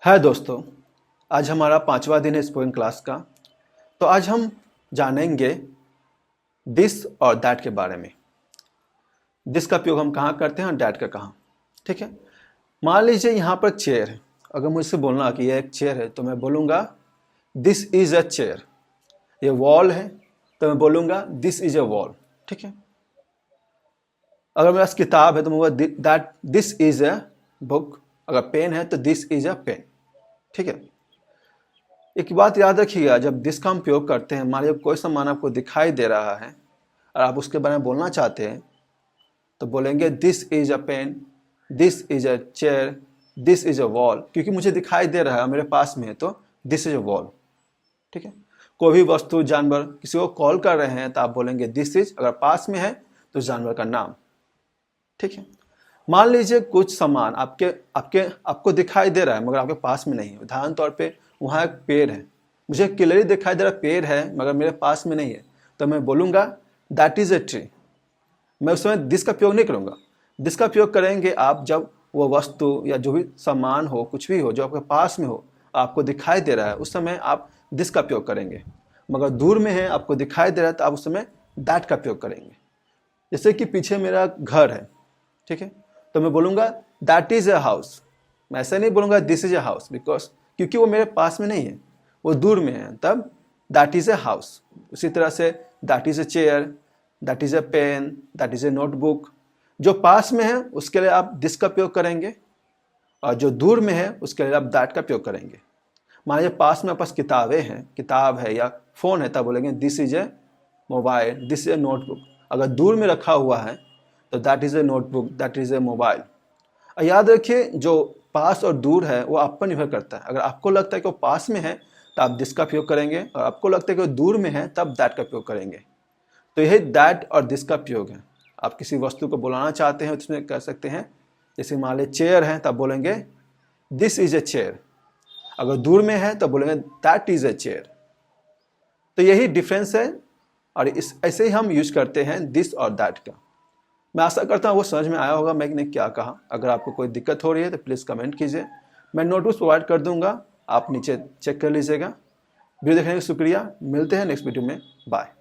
है दोस्तों, आज हमारा 5वां दिन है स्पोकन क्लास का। तो आज हम जानेंगे दिस और दैट के बारे में। दिस का उपयोग हम कहाँ करते हैं और दैट का कहाँ। ठीक है, मान लीजिए यहाँ पर चेयर है। अगर मुझसे बोलना कि यह एक चेयर है तो मैं बोलूँगा दिस इज़ अ चेयर। ये वॉल है तो मैं बोलूँगा दिस इज़ अ वॉल। ठीक है, अगर मेरे पास किताब है तो मैं बोलूँगा that this is a book. अगर पेन है तो दिस इज़ अ पेन। ठीक है, एक बात याद रखिएगा, जब दिस का हम उपयोग करते हैं, मान लीजिए कोई सामान आपको दिखाई दे रहा है और आप उसके बारे में बोलना चाहते हैं तो बोलेंगे this is a pen, this is a chair, this is a wall. क्योंकि मुझे दिखाई दे रहा है, मेरे पास में है, तो दिस इज अ वॉल। ठीक है, कोई भी वस्तु, जानवर किसी को कॉल कर रहे हैं तो आप बोलेंगे दिस इज। अगर पास में है तो जानवर का नाम। ठीक है, मान लीजिए कुछ सामान आपको दिखाई दे रहा है मगर आपके पास में नहीं है। उदाहरण तौर पे वहाँ एक पेड़ है, मुझे क्लियरली दिखाई दे रहा पेड़ है मगर मेरे पास में नहीं है, तो मैं बोलूँगा दैट इज़ अ ट्री। मैं उस समय दिस का उपयोग नहीं करूँगा। दिस का उपयोग करेंगे आप जब वो वस्तु या जो भी सामान हो, कुछ भी हो जो आपके पास में हो, आपको दिखाई दे रहा है, उस समय आप दिस का उपयोग करेंगे। मगर दूर में है, आपको दिखाई दे रहा है, तो आप उस समय दैट का उपयोग करेंगे। जैसे कि पीछे मेरा घर है, ठीक है, तो मैं बोलूँगा दैट इज़ अ हाउस। मैं ऐसा नहीं बोलूँगा this is a house, because क्योंकि वो मेरे पास में नहीं है, वो दूर में है, तब दैट इज़ अ हाउस। उसी तरह से that is a chair, that is a pen, that is a notebook. जो पास में है उसके लिए आप दिस का उपयोग करेंगे और जो दूर में है उसके लिए आप दैट का उपयोग करेंगे। मान लीजिए पास में आपके पास किताबें हैं, किताब है या फ़ोन है, तब बोलेंगे this is a mobile, this is a notebook. अगर दूर में रखा हुआ है तो that is a notebook, that is a mobile. याद रखिए, जो पास और दूर है वो आप पर निर्भर करता है। अगर आपको लगता है कि वो पास में है तो आप दिस का उपयोग करेंगे, और आपको लगता है कि वो दूर में है तब दैट का उपयोग करेंगे। तो यही दैट और दिस का उपयोग है। आप किसी वस्तु को बुलाना चाहते हैं तो उसमें कह सकते हैं, जैसे मान लीजिए चेयर है तब बोलेंगे दिस इज़ ए चेयर। अगर दूर में है तो बोलेंगे दैट इज़ ए चेयर। तो यही डिफरेंस है, और ऐसे ही हम यूज करते हैं दिस और दैट का। मैं आशा करता हूँ वो समझ में आया होगा मैंने क्या कहा। अगर आपको कोई दिक्कत हो रही है तो प्लीज़ कमेंट कीजिए, मैं नोट्स प्रोवाइड कर दूंगा, आप नीचे चेक कर लीजिएगा। वीडियो देखने का शुक्रिया, मिलते हैं नेक्स्ट वीडियो में, बाय।